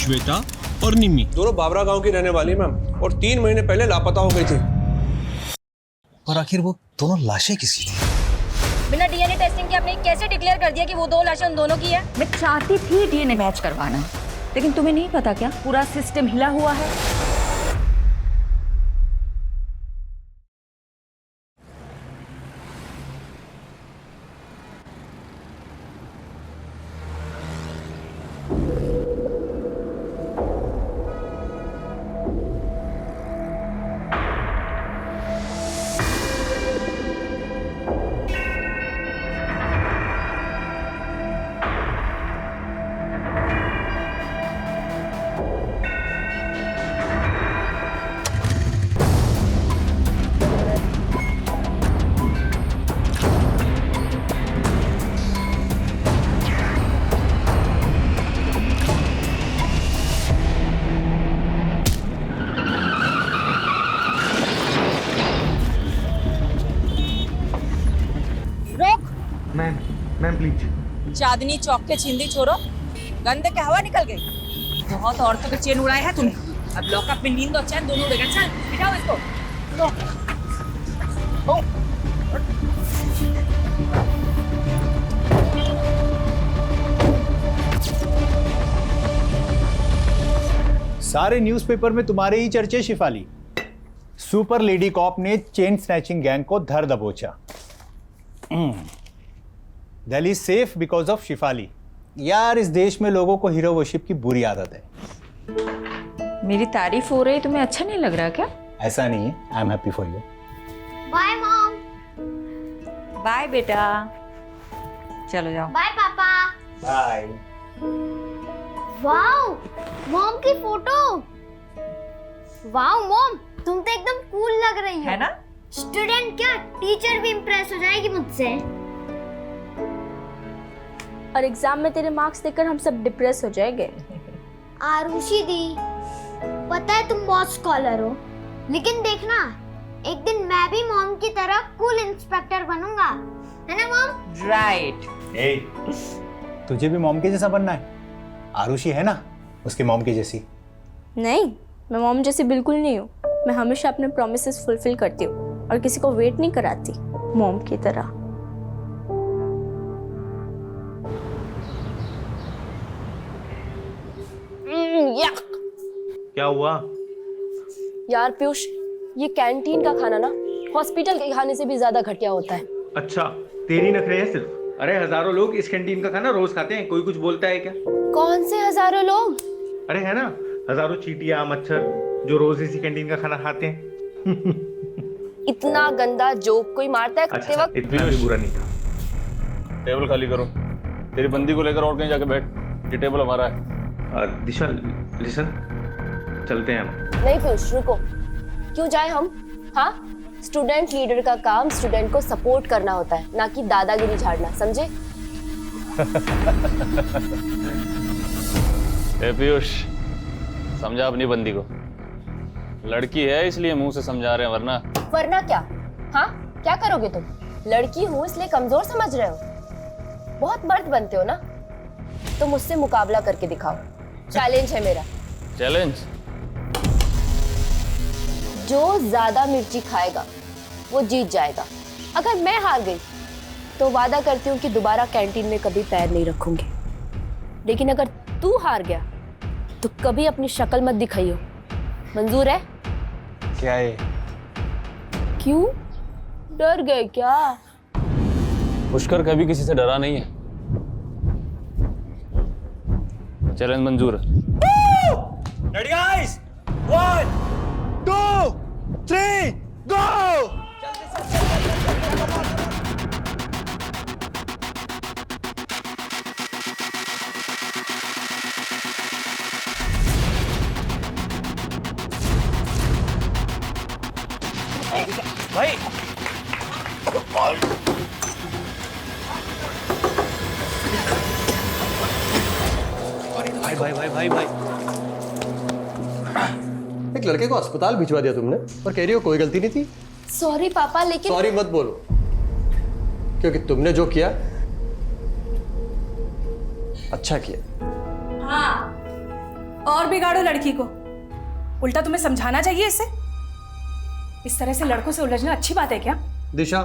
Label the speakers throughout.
Speaker 1: श्वेता और निम्मी
Speaker 2: दोनों बाबरा गांव की रहने वाली मैम, और 3 महीने पहले लापता हो गई थी।
Speaker 3: और आखिर वो दोनों लाशें किसकी थी?
Speaker 4: बिना डीएनए टेस्टिंग के आपने कैसे डिक्लेयर कर दिया कि वो 2 लाशें उन दोनों की है?
Speaker 5: मैं चाहती थी डीएनए मैच करवाना, लेकिन तुम्हें नहीं पता क्या पूरा सिस्टम हिला हुआ है।
Speaker 6: Ma'am please.
Speaker 5: चांदनी चौक के छिंदी छोड़ो, गंदे के हवा निकल गई। बहुत औरतों के चैन उड़ाए हैं तूने, अब लॉकअप में नींद और चैन दोनों उड़ेगा। चल बिठाओ इसको।
Speaker 7: सारे न्यूज़पेपर में तुम्हारे ही चर्चे शिफाली। सुपर लेडी कॉप ने चेन स्नैचिंग गैंग को धर दबोचा। Delhi safe because of Shifali. यार इस देश में लोगों को हीरो वर्शिप की बुरी आदत है।
Speaker 5: मेरी तारीफ हो रही, तुम्हें अच्छा नहीं लग रहा क्या?
Speaker 7: ऐसा नहीं है, I am happy for you.
Speaker 8: Bye mom.
Speaker 5: Bye बेटा, चलो जाओ।
Speaker 8: Bye papa.
Speaker 7: Bye.
Speaker 8: Wow, mom की फोटो। वाओ मॉम, तुम तो एकदम कूल लग रही हो।
Speaker 5: है ना?
Speaker 8: स्टूडेंट क्या, टीचर भी इम्प्रेस हो जाएगी मुझसे।
Speaker 4: और एग्जाम में तेरे मार्क्स देखकर हम सब डिप्रेस हो जाएंगे।
Speaker 8: आरुषि दी, पता है तुम बहुत स्कॉलर हो, लेकिन देखना एक दिन मैं भी मॉम की तरह कूल इंस्पेक्टर बनूंगा, है ना मॉम?
Speaker 5: राइट।
Speaker 7: ए, तुझे भी मॉम के जैसा बनना है? आरुषि है ना उसके मॉम की जैसी।
Speaker 4: नहीं, मैं मॉम जैसी बिल्कुल नहीं हूँ। मैं हमेशा अपने प्रॉमिसेस फुलफिल करती हूँ और किसी को वेट नहीं कराती, मॉम की तरह।
Speaker 6: क्या हुआ?
Speaker 9: यार पीयूष, ये कैंटीन का खाना ना हॉस्पिटल के खाने से भी ज्यादा घटिया होता है।
Speaker 6: अच्छा, तेरी नखरे हैं सिर्फ। अरे हजारों लोग इस कैंटीन का खाना रोज खाते हैं, कोई कुछ बोलता है क्या?
Speaker 9: कौन से हजारों लोग?
Speaker 6: अरे है ना, हजारों चींटियां मच्छर जो रोज इसी कैंटीन का खाना खाते हैं।
Speaker 9: इतना गंदा जोक कोई मारता है खाते वक्त?
Speaker 6: इतना भी बुरा नहीं था।
Speaker 10: टेबल खाली करो। तेरी बंदी को लेकर और कहीं जाके बैठ, ये टेबल हमारा है।
Speaker 6: दिशा लिसन, चलते हैं हम।
Speaker 9: नहीं पीयूष रुको, क्यों जाए हम? हाँ, स्टूडेंट लीडर का काम स्टूडेंट को सपोर्ट करना होता है, ना कि दादागिरी झाड़ना, समझे?
Speaker 10: ए पीयूष, समझा अपनी बंदी को। लड़की है इसलिए मुंह से समझा रहे हैं,
Speaker 9: वरना क्या? हाँ, क्या करोगे तुम? लड़की हूँ इसलिए कमजोर समझ रहे हो? बहुत मर्द बनते हो ना, तो मुझसे मुकाबला करके दिखाओ। चैलेंज है मेरा।
Speaker 10: चैलेंज?
Speaker 9: जो ज्यादा मिर्ची खाएगा वो जीत जाएगा। अगर मैं हार गई तो वादा करती हूँ कि दोबारा कैंटीन में कभी पैर नहीं रखूंगी, लेकिन अगर तू हार गया तो कभी अपनी शक्ल मत दिखाइयो। मंजूर है?
Speaker 7: क्या है?
Speaker 9: क्यों डर गए क्या?
Speaker 10: पुष्कर कभी किसी से डरा नहीं है। चैलेंज मंजूर है।
Speaker 7: रेडी गाइस, 1 2 3 गो। भाई
Speaker 2: भाई भाई भाई भाई, एक लड़के को अस्पताल भिजवा दिया तुमने और कह रही हो कोई गलती नहीं थी।
Speaker 9: सॉरी पापा, लेकिन
Speaker 2: सॉरी मत बोलो, क्योंकि तुमने जो किया अच्छा किया।
Speaker 5: हाँ,
Speaker 1: और बिगाड़ो लड़की को। उल्टा तुम्हें समझाना चाहिए इसे। इस तरह से लड़कों से उलझना अच्छी बात है क्या?
Speaker 11: दिशा,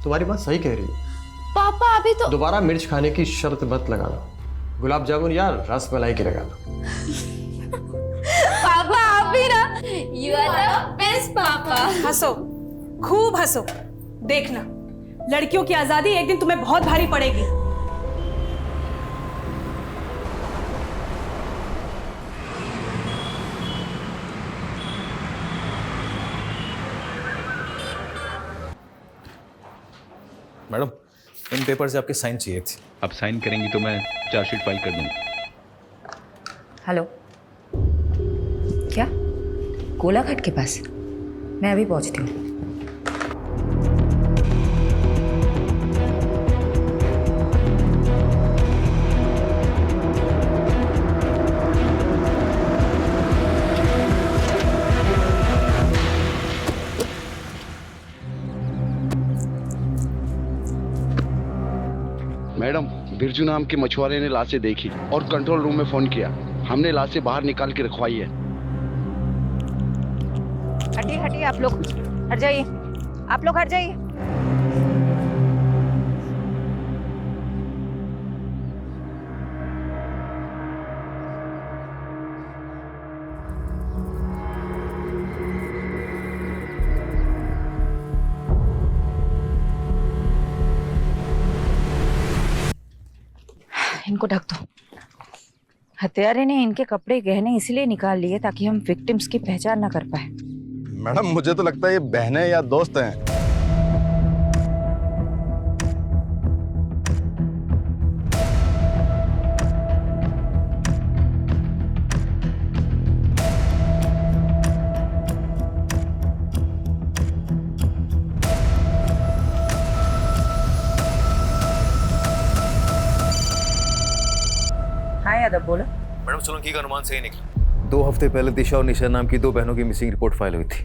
Speaker 11: तुम्हारी बात सही कह रही है।
Speaker 9: पापा अभी तो
Speaker 11: दोबारा मिर्च खाने की शर्त मत लगाना। गुलाब जामुन या रस मलाई की लगा लो।
Speaker 9: पापा आप भी ना, यू आर द बेस्ट पापा।
Speaker 1: हंसो, खूब हंसो। देखना, लड़कियों की आजादी एक दिन तुम्हें बहुत भारी पड़ेगी।
Speaker 3: मैडम, इन पेपर से आपके साइन चाहिए थे।
Speaker 10: अब साइन करेंगी तो मैं चार्जशीट फाइल कर दूंगा।
Speaker 5: हेलो, क्या कोलाघाट के पास? मैं अभी पहुंचती हूँ।
Speaker 12: मैडम, बिरजू नाम के मछुआरे ने लाशें देखी और कंट्रोल रूम में फोन किया। हमने लाशें बाहर निकाल के रखवाई है।
Speaker 5: हटिए हटिए, आप लोग हट जाइए, आप लोग हट जाइए। इनको ढक दो। हत्यारे ने इनके कपड़े गहने इसलिए निकाल लिए ताकि हम विक्टिम्स की पहचान ना कर पाए।
Speaker 13: मैडम, मुझे तो लगता है ये बहनें या दोस्त हैं।
Speaker 5: हाँ यादव, बोलो।
Speaker 3: मैडम, सोलंकी का अनुमान सही निकला। 2 हफ्ते पहले दिशा और निशा नाम की 2 बहनों की मिसिंग रिपोर्ट फाइल हुई थी।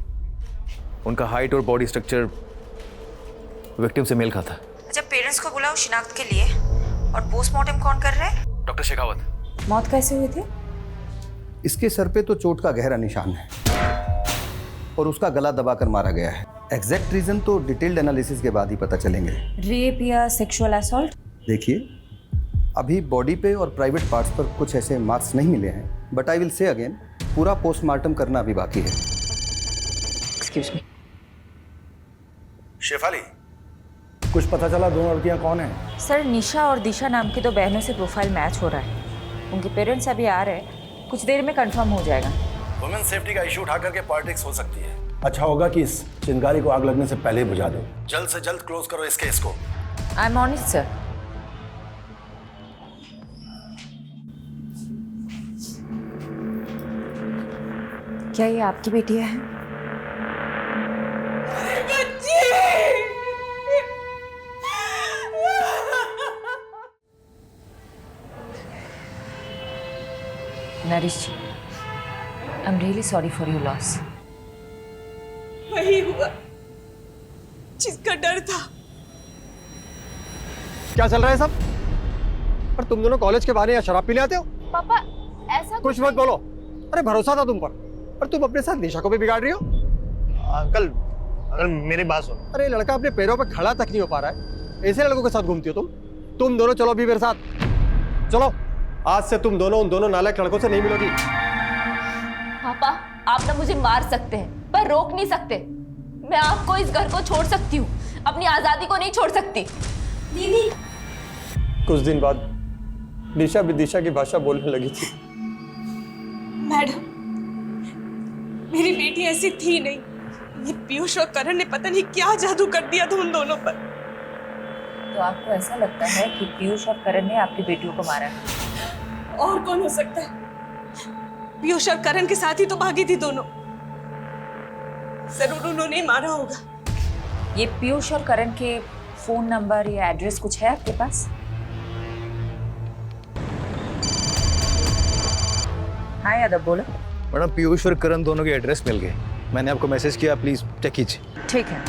Speaker 3: उनका हाइट और बॉडी स्ट्रक्चर विक्टिम से मेल खाता।
Speaker 5: अच्छा, पेरेंट्स को बुलाओ शिनाख्त के लिए। और पोस्टमार्टम कौन कर रहे हैं?
Speaker 3: डॉक्टर शेखावत।
Speaker 5: मौत कैसे हुई थी?
Speaker 7: इसके सर पे तो चोट का गहरा निशान है और उसका गला दबाकर मारा गया है। एग्जैक्ट रीजन तो डिटेल्ड एनालिसिस के बाद ही पता चलेंगे।
Speaker 5: रेप या सेक्सुअल असॉल्ट?
Speaker 7: देखिए, अभी बॉडी पे और प्राइवेट पार्ट्स पर कुछ ऐसे मार्क्स नहीं मिले हैं, but I will say again, पूरा पोस्टमार्टम करना अभी बाकी है।
Speaker 5: Excuse me.
Speaker 13: शेफाली, कुछ पता चला दोनों लड़कियां कौन हैं?
Speaker 5: सर, निशा और दिशा नाम की 2 बहनों से प्रोफाइल मैच हो रहा है। उनके पेरेंट्स अभी आ रहे हैं, कुछ देर में कंफर्म हो जाएगा।
Speaker 13: वुमेन सेफ्टी का इशू उठा करके पॉलिटिक्स हो सकती है। अच्छा होगा कि इस चिंगारी को आग लगने से पहले ही बुझा दो। जल्द से जल्द क्लोज करो इस केस को।
Speaker 5: I am on it sir. क्या ये आपकी बेटियां हैं? Narish ji, I am really sorry for your loss.
Speaker 1: वही हुआ जिसका डर था।
Speaker 11: क्या चल रहा है सब? और तुम दोनों कॉलेज के बहाने या शराब पीने आते हो?
Speaker 9: पापा ऐसा
Speaker 11: कुछ मत बोलो। अरे भरोसा था तुम पर, और तुम अपने साथ निशा को भी बिगाड़ रही हो।
Speaker 13: अंकल, मेरी बात सुनो।
Speaker 11: अरे लड़का अपने पैरों पे खड़ा तक नहीं हो पा रहा है, ऐसे लड़कों के साथ घूमती हो तुम? तुम दोनों चलो अभी मेरे साथ। चलो, आज से तुम दोनों उन दोनों नालायक लड़कों से नहीं मिलोगी।
Speaker 9: पापा, आप ना मुझे मार सकते हैं पर रोक नहीं सकते। मैं आपको इस घर को छोड़ सकती हूँ, अपनी आजादी को नहीं छोड़ सकती। दीदी।
Speaker 11: कुछ दिन बाद निशा भी दिशा की भाषा बोलने लगी थी।
Speaker 1: मैडम, मेरी बेटी ऐसी थी नहीं। ये पीयूष और करण ने पता नहीं क्या जादू कर दिया था उन दोनों पर।
Speaker 5: तो आपको ऐसा लगता है कि पीयूष और करण ने आपकी बेटियों को मारा है?
Speaker 1: और कौन हो सकता है? पीयूष और करण के साथ ही तो भागी थी दोनों। जरूर उन्होंने ही मारा होगा।
Speaker 5: ये पीयूष और करण के फोन नंबर या एड्रेस कुछ है आपके पास? हाँ यादव, बोलो।
Speaker 3: मैडम, पीयूष और करण दोनों के एड्रेस मिल गए। मैंने आपको मैसेज किया, प्लीज चेक कीजिए।
Speaker 5: ठीक है,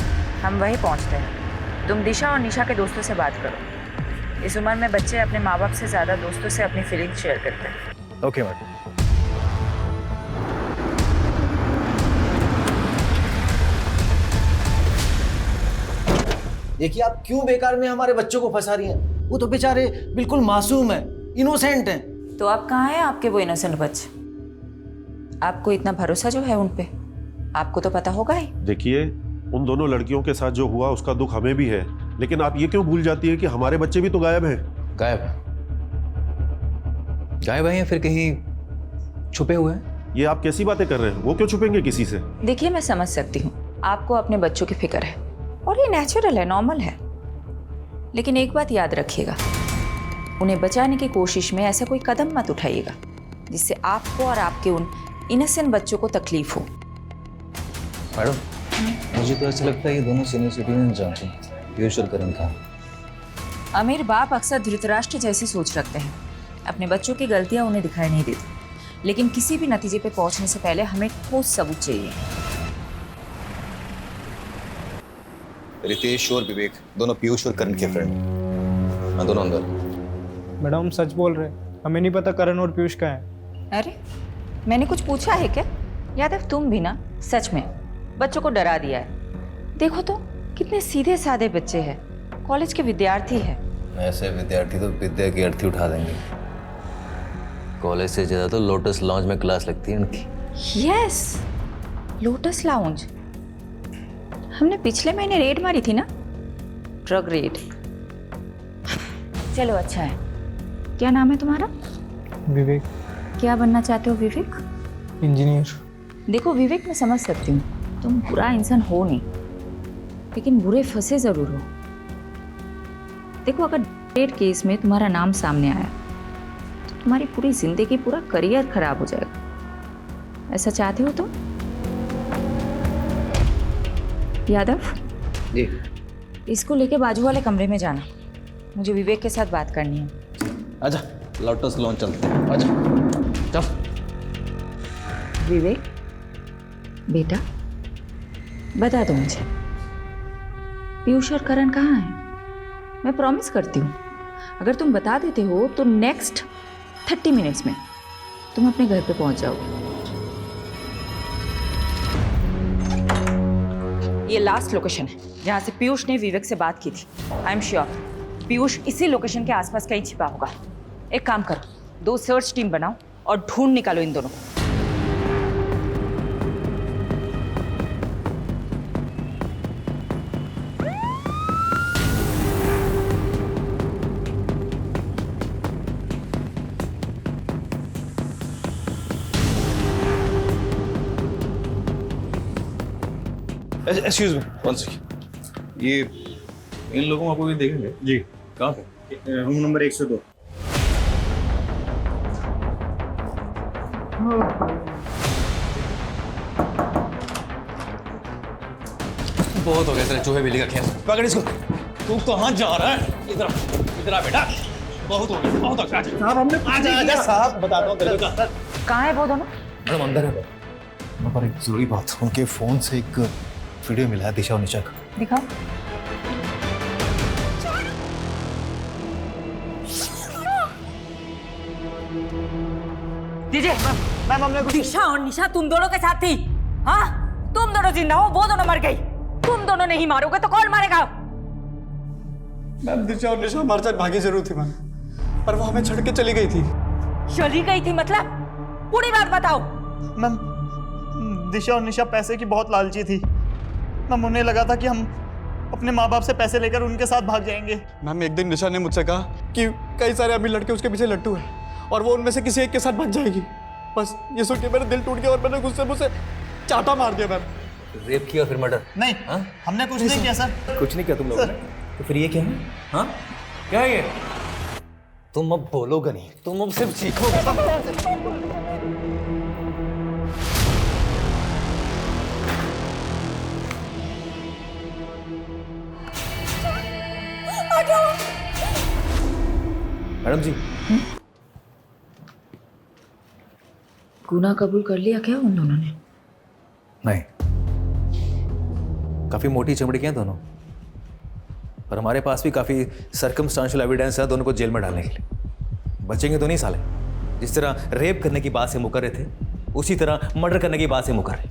Speaker 5: हम वहीं पहुंचते हैं। तुम दिशा और निशा के दोस्तों से बात करो। इस उम्र में बच्चे अपने माँ बाप से ज्यादा दोस्तों से अपनी फीलिंग्स शेयर करते हैं।
Speaker 3: Okay madam.
Speaker 14: देखिए आप क्यों बेकार में हमारे बच्चों को फंसा रही हैं? वो तो बेचारे बिल्कुल मासूम हैं, इनोसेंट हैं।
Speaker 5: तो आप कहाँ हैं आपके वो इनोसेंट बच्चे? आपको इतना भरोसा जो है उन पे, आपको तो पता होगा ही।
Speaker 15: देखिए, उन दोनों लड़कियों के साथ जो हुआ उसका दुख हमें भी है, लेकिन आप ये क्यों भूल जाती है कि हमारे बच्चे भी तो गायब हैं।
Speaker 3: गायब है या फिर कहीं छुपे हुए हैं?
Speaker 15: ये आप कैसी बातें कर रहे हैं? वो क्यों छुपेंगे किसी से?
Speaker 5: देखिए मैं समझ सकती हूँ, आपको अपने बच्चों की फिक्र है और ये नेचुरल है, नॉर्मल है। लेकिन एक बात याद रखिएगा, उन्हें बचाने की कोशिश में ऐसा कोई कदम मत उठाइएगा जिससे आपको और आपके उन इनोसेंट बच्चों को तकलीफ हो।
Speaker 3: मैडम, मुझे तो ऐसा लगता है ये दोनों सीनियर सिटीजन जांचें पीयूष और करण का।
Speaker 5: अमीर बाप अक्सर धृतराष्ट्र जैसी सोच रखते हैं, अपने बच्चों की गलतियां उन्हें दिखाई नहीं देती, लेकिन किसी भी नतीजे पे पहुंचने से पहले हमें ठोस सबूत चाहिए।
Speaker 3: रितेश और विवेक दोनों पीयूष और करण के फ्रेंड, हाँ दोनों अंदर।
Speaker 16: मैडम हम सच बोल रहे हैं, हमें नहीं पता करण और पीयूष कहाँ हैं।
Speaker 5: अरे मैंने कुछ पूछा है क्या? यादव तुम भी ना सच में बच्चों को डरा दिया है। देखो तो कितने सीधे साधे बच्चे हैं, कॉलेज के विद्यार्थी हैं।
Speaker 3: ऐसे विद्यार्थी तो विद्या की अर्थी उठा देंगे। कॉलेज से ज्यादा तो लोटस लॉन्ज में क्लास लगती है उनकी।
Speaker 5: Yes, lotus lounge. हमने पिछले महीने रेड मारी थी ना, ड्रग रेड। चलो अच्छा है। क्या नाम है तुम्हारा?
Speaker 16: विवेक।
Speaker 5: क्या बनना चाहते हो विवेक?
Speaker 16: इंजीनियर।
Speaker 5: देखो विवेक, मैं समझ सकती हूँ तुम बुरा इंसान हो नहीं, लेकिन बुरे फंसे जरूर हो। देखो अगर रेड केस में तुम्हारा नाम सामने आया तो तुम्हारी पूरी जिंदगी, पूरा करियर खराब हो जाएगा। ऐसा चाहते हो तुम? यादव
Speaker 3: जी,
Speaker 5: इसको लेके बाजू वाले कमरे में जाना, मुझे विवेक के साथ बात करनी है।
Speaker 3: आजा लोटस लॉन्ज चलते हैं, आजा चल।
Speaker 5: विवेक बेटा बता दो मुझे, पीयूष और करण कहाँ हैं? मैं प्रॉमिस करती हूँ अगर तुम बता देते हो तो नेक्स्ट 30 मिनट्स में तुम अपने घर पे पहुंच जाओगे। ये लास्ट लोकेशन है जहां से पीयूष ने विवेक से बात की थी। आई एम श्योर पीयूष इसी लोकेशन के आसपास कहीं छिपा होगा। एक काम करो, 2 सर्च टीम बनाओ और ढूंढ निकालो इन दोनों को।
Speaker 3: Excuse me, one second. ये इन लोगों को आपको देखेंगे जी? कहाँ पे?
Speaker 11: Room number 102।
Speaker 3: बहुत हो गया तेरे चूहे बिल्ली का खेल। पकड़ इसको।
Speaker 11: तू कहाँ जा रहा है? इधर आ बेटा, बहुत हो गया, बहुत हो गया। साहब हमने आजा साहब, बताता हूँ तेरे को।
Speaker 5: कहाँ है वो दोनों?
Speaker 3: मैडम अंदर है। पर एक जरूरी बात, उनके फोन से एक वीडियो मिला है दिशा और निशा का।
Speaker 5: दिखाओ। दीजिए।
Speaker 11: मैम हमने
Speaker 5: दिशा और निशा तुम दोनों के साथ थी? हाँ, तुम दोनों जिंदा हो, वो दोनों मर गई। तुम दोनों नहीं मारोगे तो कौन मारेगा?
Speaker 11: मैम दिशा और निशा हमारे साथ भागी जरूर थी मैम, पर वो हमें छोड़ के चली गई थी।
Speaker 5: चली गई थी मतलब? पूरी बात बताओ।
Speaker 11: मैम दिशा और निशा पैसे की बहुत लालची थी मैम, उन्हें लगा था कि हम अपने माँ बाप से पैसे लेकर उनके साथ भाग जाएंगे। मैम एक दिन निशा ने मुझसे कहा कि कई सारे अमीर लड़के उसके पीछे लट्टू हैं और वो उनमें से किसी एक के साथ भाग जाएगी। बस ये सुन के मेरा दिल टूट गया और मैंने गुस्से मुझसे चाटा मार दिया मैम।
Speaker 3: रेप किया फिर मर्डर?
Speaker 11: नहीं, हमने कुछ नहीं किया सर।
Speaker 3: कुछ नहीं किया तुम लोगों ने? तो फिर ये क्या है? हाँ क्या है ये? तुम अब बोलोगे नहीं, तुम अब सिर्फ सीखोगे। मैडम जी,
Speaker 5: गुनाह कबूल कर लिया क्या उन दोनों ने?
Speaker 3: नहीं, काफी मोटी चमड़ी के हैं दोनों, पर हमारे पास भी काफी सर्कमस्टांशियल एविडेंस है दोनों को जेल में डालने के लिए। बचेंगे तो नहीं साले। जिस तरह रेप करने की बात से मुकर रहे थे, उसी तरह मर्डर करने की बात से मुकर रहे।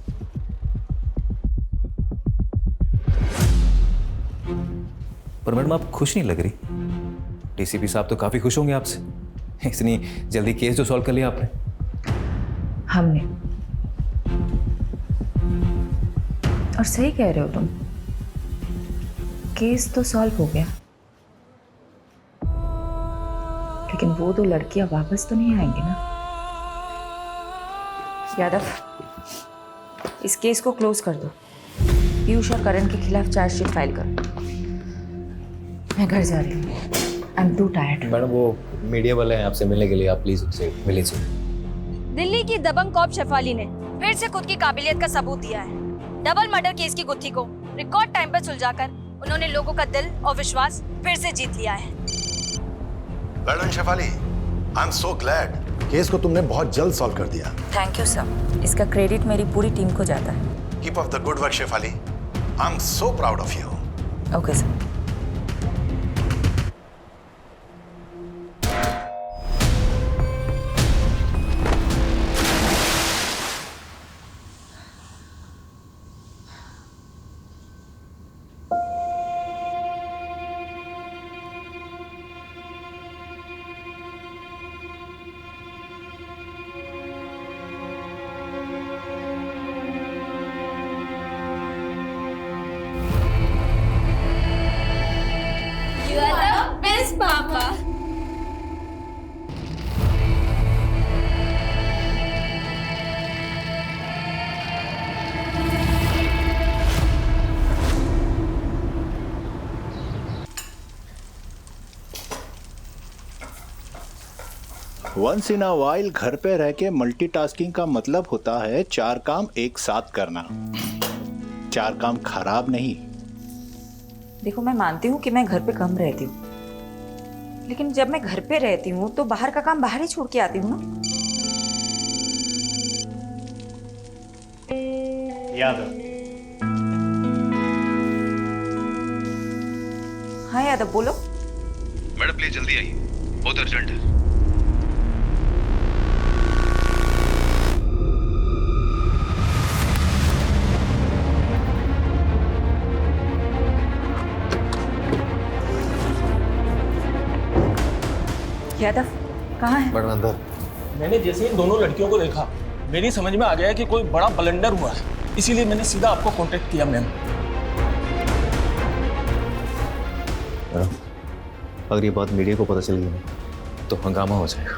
Speaker 3: पर मैडम आप खुश नहीं लग रही। डीसीपी साहब तो काफी खुश होंगे आपसे, इतनी जल्दी केस जो सॉल्व कर लिया आपने।
Speaker 5: हमने, और सही कह रहे हो तुम, केस तो सॉल्व हो गया, लेकिन वो दो लड़कियां वापस तो नहीं आएंगी ना। यादव, इस केस को क्लोज कर दो। पीयूष और करण के खिलाफ चार्जशीट फाइल करो। मैं घर जा रही हूँ, I am to tired.
Speaker 3: Madam वो मीडिया वाले हैं आपसे मिलने के लिए, आप प्लीज उनसे मिल लीजिए।
Speaker 17: दिल्ली की दबंग कॉप शेफाली ने फिर से खुद की काबिलियत का सबूत दिया है। डबल मर्डर केस की गुत्थी को रिकॉर्ड टाइम पर सुलझाकर उन्होंने लोगों का दिल और विश्वास फिर से जीत लिया है।
Speaker 13: Well done Shefali, I am so glad. Case को तुमने बहुत जल्द सॉल्व कर दिया।
Speaker 5: थैंक यू सर, इसका क्रेडिट मेरी पूरी टीम को जाता है।
Speaker 13: Keep up the good work Shefali, I am so proud of you.
Speaker 5: Okay sir.
Speaker 17: Papa,
Speaker 18: once in a while घर पे रह के मल्टीटास्किंग का मतलब होता है 4 काम एक साथ करना। 4 काम खराब नहीं।
Speaker 5: देखो, मैं मानती हूँ कि मैं घर पे कम रहती हूँ, लेकिन जब मैं घर पे रहती हूँ तो बाहर का काम बाहर ही छोड़ के आती हूँ ना।
Speaker 18: यादव।
Speaker 5: हाँ यादव, बोलो।
Speaker 3: मैडम प्लीज जल्दी आइए, बहुत अर्जेंट है।
Speaker 5: यादव, कहाँ है?
Speaker 3: मैडम अंदर।
Speaker 2: मैंने जैसे इन दोनों लड़कियों को देखा, मेरी समझ में आ गया कि कोई बड़ा ब्लंडर हुआ है, इसीलिए मैंने सीधा आपको कांटेक्ट किया। मैम,
Speaker 3: अगर ये बात मीडिया को पता चल गई तो हंगामा हो जाएगा।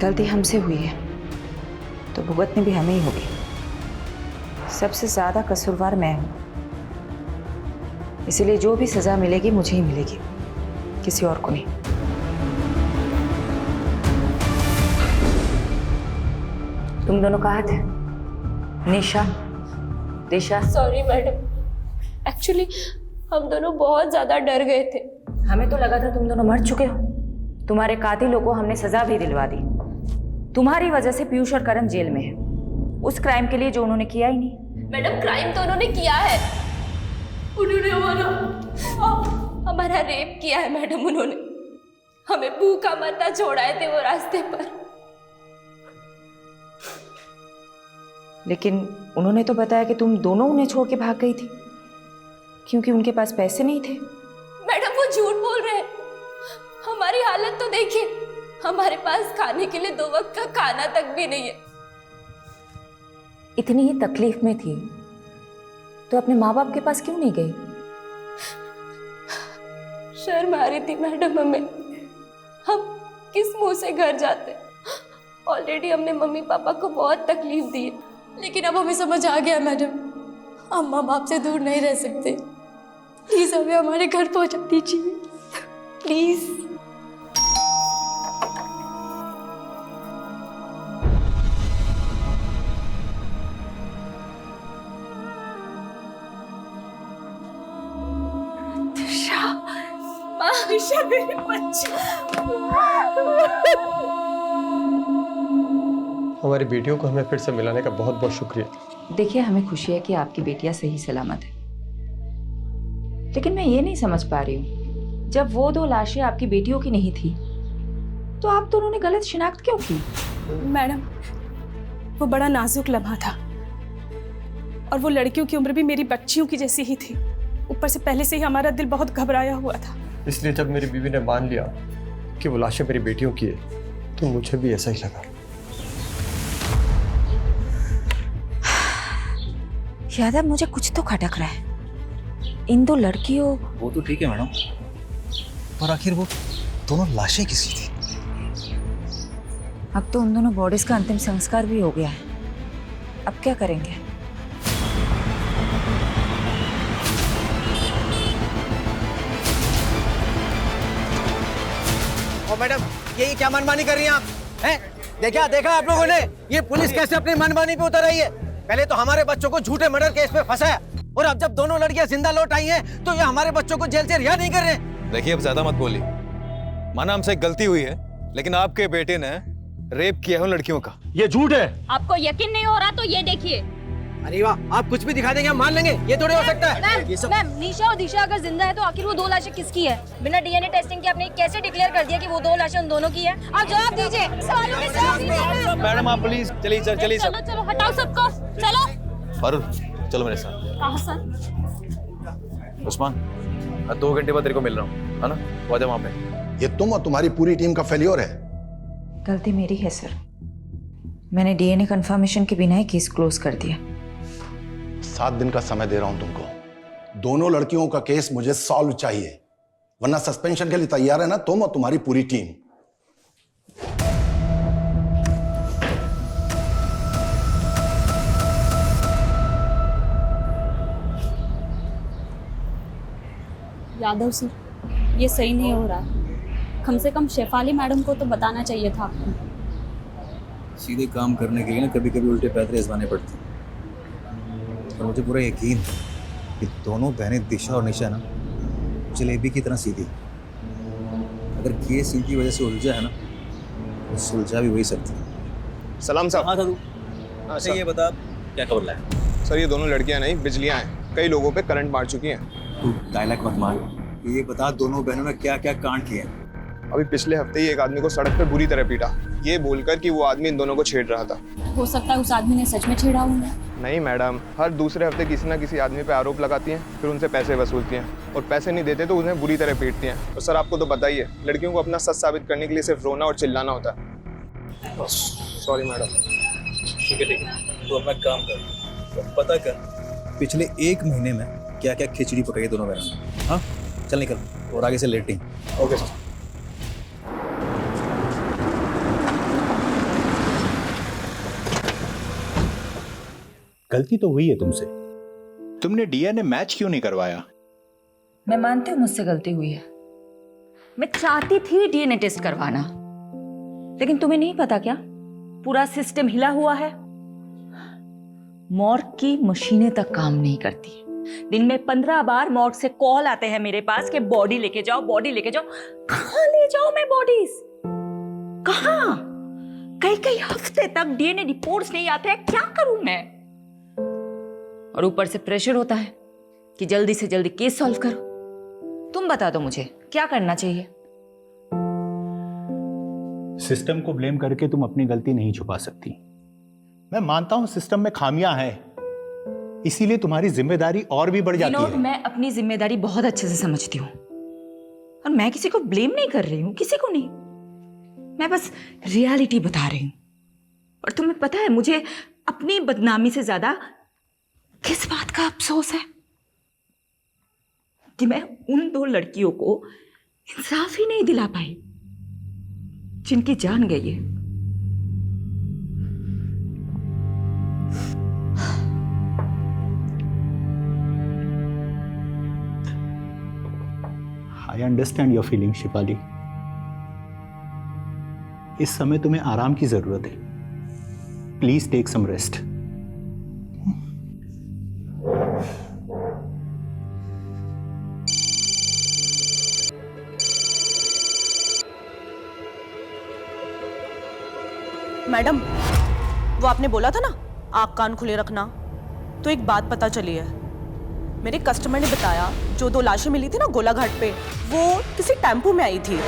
Speaker 5: गलती हमसे हुई है तो भुगतनी भी हमें ही होगी। सबसे ज्यादा कसूरवार मैं हूं, इसीलिए जो भी सजा मिलेगी मुझे ही मिलेगी, किसी और को नहीं। तुम दोनों कहाँ थे? निशा, दिशा?
Speaker 4: सॉरी मैडम, एक्चुअली हम दोनों बहुत ज्यादा डर गए थे।
Speaker 5: हमें तो लगा था तुम दोनों मर चुके हो। तुम्हारे कातिलों को हमने सजा भी दिलवा दी। तुम्हारी वजह से पीयूष और करण जेल में है, उस क्राइम के लिए जो उन्होंने किया ही नहीं।
Speaker 4: मैडम, क्राइम तो उन्होंने किया है। उन्होंने हमारा रेप किया है मैडम। उन्होंने हमें भूखा मरना छोड़ाए थे वो रास्ते पर।
Speaker 5: लेकिन उन्होंने तो बताया कि तुम दोनों उन्हें छोड़ के भाग गई थी क्योंकि उनके पास पैसे नहीं थे।
Speaker 4: मैडम, वो झूठ बोल रहे हैं। हमारी हालत तो देखिए, हमारे पास खाने के लिए 2 वक्त का खाना तक भी नहीं है।
Speaker 5: इतनी ही तकलीफ में थी तो अपने माँ बाप के पास क्यों नहीं गई?
Speaker 4: शर्म आ रही थी मैडम हमें। हम किस मुंह से घर जाते? ऑलरेडी हमने मम्मी पापा को बहुत तकलीफ दी है, लेकिन अब हमें समझ आ गया मैडम, हम माँ बाप से दूर नहीं रह सकते। प्लीज हमें हमारे घर पहुंचा दीजिए, प्लीज। आयशा, मेरे बच्चे।
Speaker 2: हमारी बेटियों को हमें फिर से मिलाने का बहुत बहुत शुक्रिया।
Speaker 5: देखिए, हमें खुशी है कि आपकी बेटियां सही सलामत है, लेकिन मैं ये नहीं समझ पा रही हूँ, जब वो 2 लाशें आपकी बेटियों की नहीं थी तो आप दोनों ने गलत शिनाख्त क्यों की?
Speaker 1: मैडम, वो बड़ा नाजुक लम्हा था और वो लड़कियों की उम्र भी मेरी बच्चियों की जैसी ही थी। ऊपर से पहले से ही हमारा दिल बहुत घबराया हुआ था।
Speaker 16: इसलिए जब मेरी बीवी ने मान लिया कि वो लाशें मेरी बेटियों की है तो मुझे भी ऐसा ही लगा।
Speaker 5: यादव, मुझे कुछ तो खटक रहा है। इन दो लड़कियों...
Speaker 3: वो तो ठीक है मैडम, पर आखिर वो दोनों लाशें किसकी थी?
Speaker 5: अब तो उन दोनों बॉडीज का अंतिम संस्कार भी हो गया है। अब क्या करेंगे?
Speaker 14: ओ मैडम, ये क्या मनमानी कर रही हैं आप? हैं? देखा आप लोगों ने ये पुलिस कैसे अपनी मनमानी पे उतर आई है? पहले तो हमारे बच्चों को झूठे मर्डर केस में फंसाया, और अब जब दोनों लड़कियां जिंदा लौट आई हैं तो ये हमारे बच्चों को जेल से रिहा नहीं कर रहे।
Speaker 3: देखिए, अब ज्यादा मत बोलिए। माना हमसे गलती हुई है, लेकिन आपके बेटे ने रेप किया है उन लड़कियों का।
Speaker 15: ये झूठ है।
Speaker 17: आपको यकीन नहीं हो रहा तो ये देखिए।
Speaker 14: अरे वाह, आप कुछ भी दिखा देंगे हम मान लेंगे, ये थोड़ी हो सकता है।
Speaker 17: मैम, निशा और दिशा अगर जिंदा है तो आखिर वो 2 लाशें किसकी है? बिना डीएनए टेस्टिंग के आपने कैसे डिक्लेयर कर दिया कि वो 2 लाशें उन दोनों की है? आप जवाब दीजिए, सवालों के जवाब दीजिए।
Speaker 3: मैडम आप प्लीज चलिए सर, चलिए सर।
Speaker 17: चलो हटाओ सबको, चलो।
Speaker 3: फारूक चलो मेरे साथ।
Speaker 17: कहाँ सर?
Speaker 3: उस्मान, 2 घंटे बाद तेरे को मिल रहा हूँ, है ना? वो आजा वहाँ पे।
Speaker 13: ये तुम और तुम्हारी पूरी टीम का फेलियर है।
Speaker 5: गलती मेरी है सर, मैंने डीएनए कंफर्मेशन के बिना ही केस क्लोज कर दिया।
Speaker 13: 7 दिन का समय दे रहा हूं तुमको। दोनों लड़कियों का केस मुझे सॉल्व चाहिए, वरना सस्पेंशन के लिए तैयार है ना तुम और तुम्हारी पूरी टीम।
Speaker 17: यादव सर, ये सही नहीं हो रहा। कम से कम शेफाली मैडम को तो बताना चाहिए था आपको।
Speaker 3: सीधे काम करने के लिए ना कभी कभी उल्टे पैदरे आजमाने पड़ते हैं। और मुझे पूरा यकीन है कि दोनों बहनें दिशा और निशा ना जलेबी की तरह सीधी। अगर केस इनकी वजह से उलझा है ना तो सुलझा भी वही सकती है।
Speaker 19: सलाम साहब।
Speaker 3: हाँ साधु। अच्छा ये बता क्या खबर लाया?
Speaker 19: सर, ये दोनों लड़कियां नहीं बिजलियां हैं, कई लोगों पे करंट मार चुकी हैं।
Speaker 3: तू डायलॉग मत मार, ये बता दोनों बहनों ने क्या क्या कांड किए?
Speaker 19: अभी पिछले हफ्ते ही एक आदमी को सड़क पे बुरी तरह पीटा, ये बोलकर कि वो आदमी इन दोनों को छेड़ रहा था।
Speaker 17: हो सकता है उस आदमी ने सच में छेड़ा होगा।
Speaker 19: नहीं मैडम, हर दूसरे हफ्ते किसी ना किसी आदमी पे आरोप लगाती हैं, फिर उनसे पैसे वसूलती हैं, और पैसे नहीं देते तो उन्हें बुरी तरह पीटती हैं। और सर आपको तो पता ही है, लड़कियों को अपना सच साबित करने के लिए सिर्फ रोना और चिल्लाना होता है। Sorry madam.
Speaker 3: ठीक है, तो अपना काम कर, पता कर पिछले 1 महीने में क्या क्या खिचड़ी पकाई दोनों बहनों ने। हाँ चल निकल, और आगे से लेटिंग।
Speaker 19: Okay sir.
Speaker 18: गलती तो हुई है तुमसे, तुमने डीएनए मैच क्यों नहीं करवाया?
Speaker 5: मैं मानती हूँ मुझसे गलती हुई है, मैं चाहती थी डीएनए टेस्ट करवाना, लेकिन तुम्हें नहीं पता क्या पूरा सिस्टम हिला हुआ है। मॉर्ग की मशीनें तक काम नहीं करती। दिन में 15 बार मॉर्ग से कॉल आते हैं मेरे पास कि बॉडी लेके जाओ, बॉडी लेके जाओ। कहाँ ले जाओ मैं बॉडीज? कहाँ? कई हफ्ते तक डीएनए रिपोर्ट्स नहीं आते हैं, क्या करूं मैं? और ऊपर से प्रेशर होता है कि जल्दी से जल्दी केस सॉल्व करो। तुम बता दो मुझे क्या करना चाहिए?
Speaker 18: सिस्टम को ब्लेम करके तुम अपनी गलती नहीं छुपा सकती। मैं मानता हूं सिस्टम में खामियां हैं, इसीलिए तुम्हारी जिम्मेदारी और भी बढ़ जाती है।
Speaker 5: मैं अपनी जिम्मेदारी बहुत अच्छे से समझती हूँ, और मैं किसी को ब्लेम नहीं कर रही हूँ, किसी को नहीं। मैं बस रियलिटी बता रही हूँ। और तुम्हें पता है मुझे अपनी बदनामी से ज्यादा किस बात का अफसोस है? कि मैं उन 2 लड़कियों को इंसाफ ही नहीं दिला पाई जिनकी जान गई है।
Speaker 18: I understand your feeling Shifali. इस समय तुम्हें आराम की जरूरत है, please take some rest.
Speaker 1: Madam, वो आपने बोला था ना आँख कान खुले रखना, तो एक बात पता चली है। मेरे कस्टमर ने बताया जो 2 लाशें मिली थी ना गोलाघाट पे, वो किसी टेम्पो में आई थी,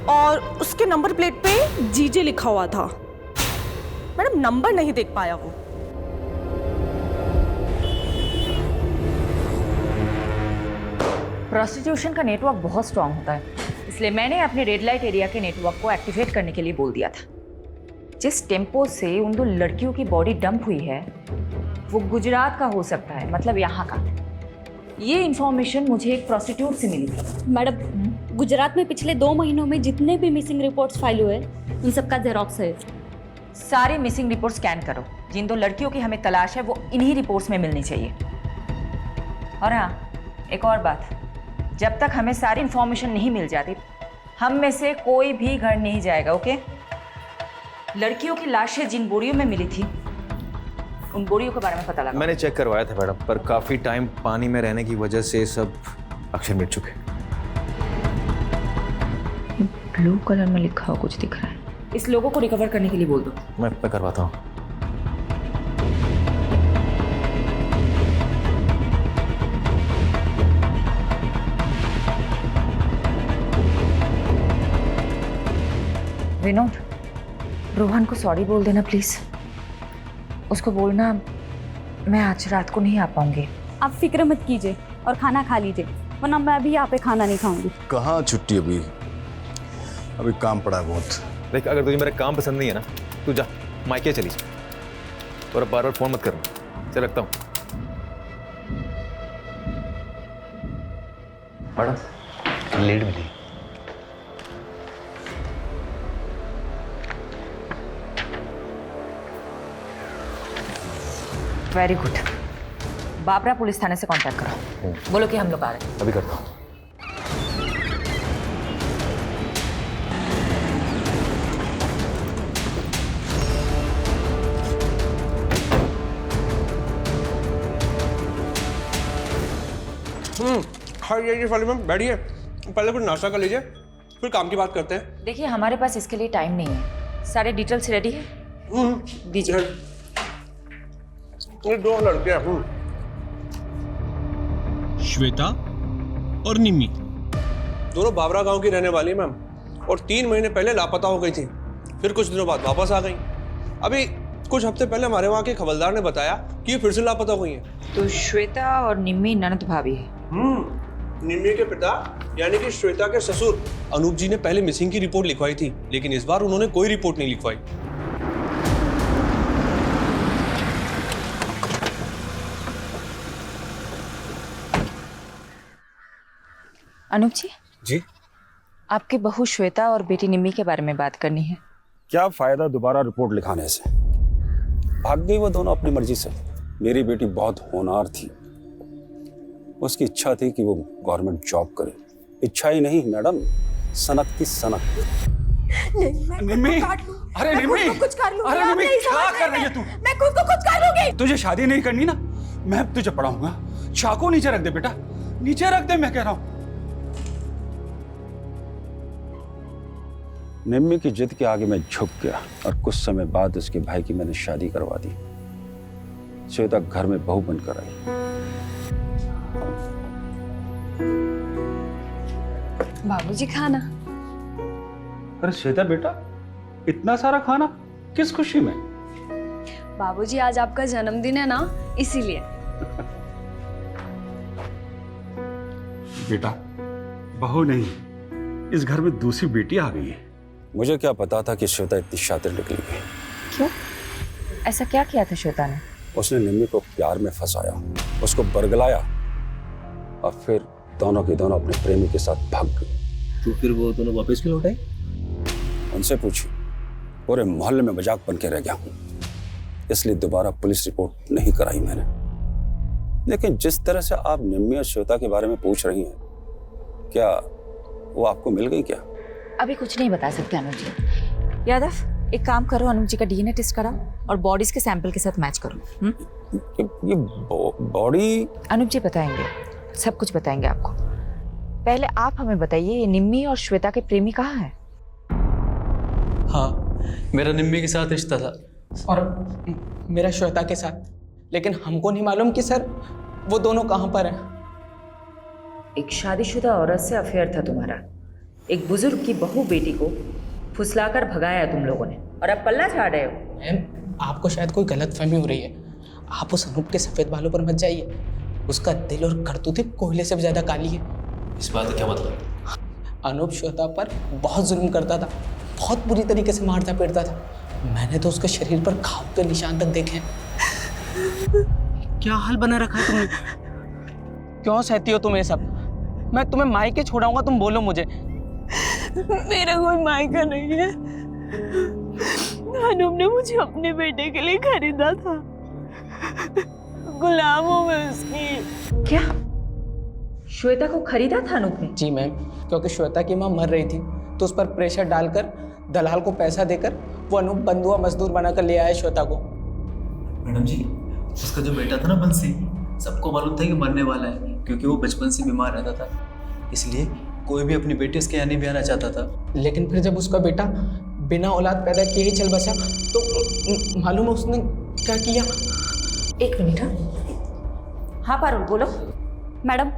Speaker 1: और उसके नंबर प्लेट पे जीजे लिखा हुआ था। मैडम नंबर नहीं देख पाया वो।
Speaker 5: प्रोस्टिट्यूशन का नेटवर्क बहुत स्ट्रांग होता है, इसलिए मैंने अपने रेड लाइट एरिया के नेटवर्क को एक्टिवेट करने के लिए बोल दिया था। जिस टेम्पो से उन 2 लड़कियों की बॉडी डंप हुई है वो गुजरात का हो सकता है, मतलब यहाँ का। ये इन्फॉर्मेशन मुझे एक प्रोस्टिट्यूट से मिली थी।
Speaker 20: मैडम, गुजरात में पिछले 2 महीनों में जितने भी मिसिंग रिपोर्ट्स फाइल हुए उन सबका जेरोक्स है।
Speaker 5: सारे मिसिंग रिपोर्ट स्कैन करो। जिन 2 लड़कियों की हमें तलाश है वो इन्हीं रिपोर्ट्स में मिलनी चाहिए। और हाँ, एक और बात, जब तक हमें सारी इन्फॉर्मेशन नहीं मिल जाती हम में से कोई भी घर नहीं जाएगा, ओके? लड़कियों की लाशें जिन बोरियों में मिली थी उन बोरियों के बारे में पता लगा।
Speaker 3: मैंने चेक करवाया था मैडम, पर काफ़ी टाइम पानी में रहने की वजह से सब अक्षर मिट चुके।
Speaker 5: ब्लू कलर में लिखा हुआ कुछ दिख रहा है। इस लोगों को रिकवर करने के लिए बोल दो।
Speaker 3: मैं करवाता हूँ।
Speaker 5: विनोद, रोहन को सॉरी बोल देना प्लीज। उसको बोलना मैं आज रात को नहीं आ पाऊंगी।
Speaker 20: आप फिक्र मत कीजिए और खाना खा लीजिए, वरना मैं भी यहाँ पे खाना नहीं खाऊंगी।
Speaker 13: कहाँ छुट्टी? अभी काम पड़ा है बहुत।
Speaker 3: देख, अगर तुझे मेरा काम पसंद नहीं है ना, तू जा मायके चली जा और अब बार-बार फोन मत करना। चल रखता हूँ।
Speaker 7: मैडम, लीड मिली।
Speaker 5: Very good. बाबरा पुलिस थाने से कांटेक्ट करो, बोलो कि हम लोग आ रहे हैं।
Speaker 3: अभी करता हूँ।
Speaker 6: हाँ ये वाली मैम बैठिए, पहले कुछ नाश्ता कर लीजिए फिर काम की बात करते हैं।
Speaker 5: देखिए, हमारे पास इसके लिए टाइम नहीं है। सारे डिटेल्स रेडी है, दीजिए।
Speaker 6: ये 2 लड़कियां
Speaker 2: श्वेता और निम्मी,
Speaker 6: दोनों बाबरा गांव की रहने वाली है मैम, और 3 महीने पहले लापता हो गई थी, फिर कुछ दिनों बाद वापस आ गई। अभी कुछ हफ्ते पहले हमारे वहाँ के खबरदार ने बताया कि ये फिर से लापता हुई हैं।
Speaker 5: तो श्वेता और निम्मी ननद भाभी है।
Speaker 6: निम्मी के पिता यानी कि श्वेता के ससुर अनूप जी ने पहले मिसिंग की रिपोर्ट लिखवाई थी, लेकिन इस बार उन्होंने कोई रिपोर्ट नहीं लिखवाई।
Speaker 5: अनूप जी,
Speaker 21: जी
Speaker 5: आपकी बहू श्वेता और बेटी निम्मी के बारे में बात करनी है।
Speaker 21: क्या फायदा दोबारा रिपोर्ट लिखाने से? भाग गई वो दोनों अपनी मर्जी से। मेरी बेटी बहुत होनहार थी, उसकी इच्छा थी कि वो गवर्नमेंट जॉब करे। इच्छा ही नहीं मैडम, सनक थी सनक।
Speaker 22: निम्मी, अरे निम्मी,
Speaker 20: कुछ कर लूंगी।
Speaker 22: अरे निम्मी, क्या कर रही है तू?
Speaker 20: मैं खुद को कुछ कर लूंगी।
Speaker 22: तुझे शादी नहीं करनी ना, मैं तुझे पढ़ाऊंगा। चाकू नीचे रख दे बेटा, नीचे रख दे, मैं कह रहा हूं।
Speaker 21: निम्मी की जिद के आगे मैं झुक गया और कुछ समय बाद उसके भाई की मैंने शादी करवा दी। श्वेता घर में बहू बनकर आई।
Speaker 17: बाबूजी खाना।
Speaker 22: अरे श्वेता बेटा, इतना सारा खाना किस खुशी में?
Speaker 17: बाबूजी आज आपका जन्मदिन है ना, इसीलिए।
Speaker 22: बेटा, बहू नहीं, इस घर में दूसरी बेटी आ गई है।
Speaker 21: मुझे क्या पता था कि श्वेता इतनी शातिर निकली है।
Speaker 5: क्यों? ऐसा क्या किया था श्वेता ने?
Speaker 21: उसने निम्मी को प्यार में फंसाया, उसको बरगलाया और फिर दोनों की दोनों अपने प्रेमी के साथ भाग गई।
Speaker 2: तो फिर वो दोनों वापस क्यों लौट आई?
Speaker 21: उनसे पूछी। पूरे मोहल्ले में मजाक बन के रह गया हूं, इसलिए दोबारा पुलिस रिपोर्ट नहीं कराई मैंने। लेकिन जिस तरह से आप निम्मी और श्वेता के बारे में पूछ रही हैं, क्या वो आपको मिल गई क्या?
Speaker 5: अभी कुछ नहीं बता सकते अनुज जी। यादव, एक काम करो, अनुज जी का डीएनए टेस्ट कराओ और बॉडीज के सैंपल के साथ मैच करो।
Speaker 21: ये बॉडी?
Speaker 5: अनुज जी बताएंगे, सब कुछ बताएंगे आपको। पहले आप हमें बताइए, ये निम्मी और श्वेता के प्रेमी कहाँ हैं?
Speaker 23: हाँ, मेरा निम्मी के साथ रिश्ता था
Speaker 24: और मेरा श्वेता के साथ, लेकिन हमको नहीं मालूम कि सर वो दोनों कहाँ पर हैं।
Speaker 5: एक शादीशुदा औरत से अफेयर था तुम्हारा, एक बुजुर्ग की बहू बेटी को फुसलाकर भगाया तुम लोगों ने, और अब पल्ला झाड़ रहे हो।
Speaker 24: मैम, आपको शायद कोई गलतफहमी हो रही है। आप उस अनूप के सफेद बालों पर मत जाइए, उसका दिल और करतूतें कोयले से भी ज्यादा काली है।
Speaker 23: इस बात का क्या मतलब?
Speaker 24: अनूप श्वेता पर बहुत जुल्म करता था, बहुत बुरी तरीके से मारता पीटता था। मैंने तो उसके शरीर पर घाव के निशान तक देखे।
Speaker 14: क्या हाल बना रखा है तुमने?
Speaker 24: क्यों सहती हो तुम ये सब? मैं तुम्हें मायके छोड़ाऊंगा, तुम बोलो मुझे।
Speaker 1: मेरा कोई मायका नहीं है। अनूप ने मुझे अपने बेटे के लिए खरीदा था। गुलाम हूँ मैं उसकी।
Speaker 5: क्या श्वेता को खरीदा था अनूप ने?
Speaker 24: जी मैम, क्योंकि श्वेता की माँ मर रही थी तो उस पर प्रेशर डालकर दलाल को पैसा देकर वो अनूप बंधुआ मजदूर बनाकर ले आया श्वेता को।
Speaker 23: मैडम जी, उसका जो बेटा था ना बंसी, सबको मालूम था कि मरने वाला है, क्योंकि वो बचपन से बीमार रहता था। इसलिए कोई भी अपनी बेटी उसके यहाँ नहीं भी आना चाहता था।
Speaker 24: लेकिन फिर जब उसका बेटा बिना औलाद पैदा किए ही चल बसा तो मालूम है उसने क्या किया?
Speaker 5: एक मिनट। हाँ पारुल बोलो।
Speaker 20: मैडम,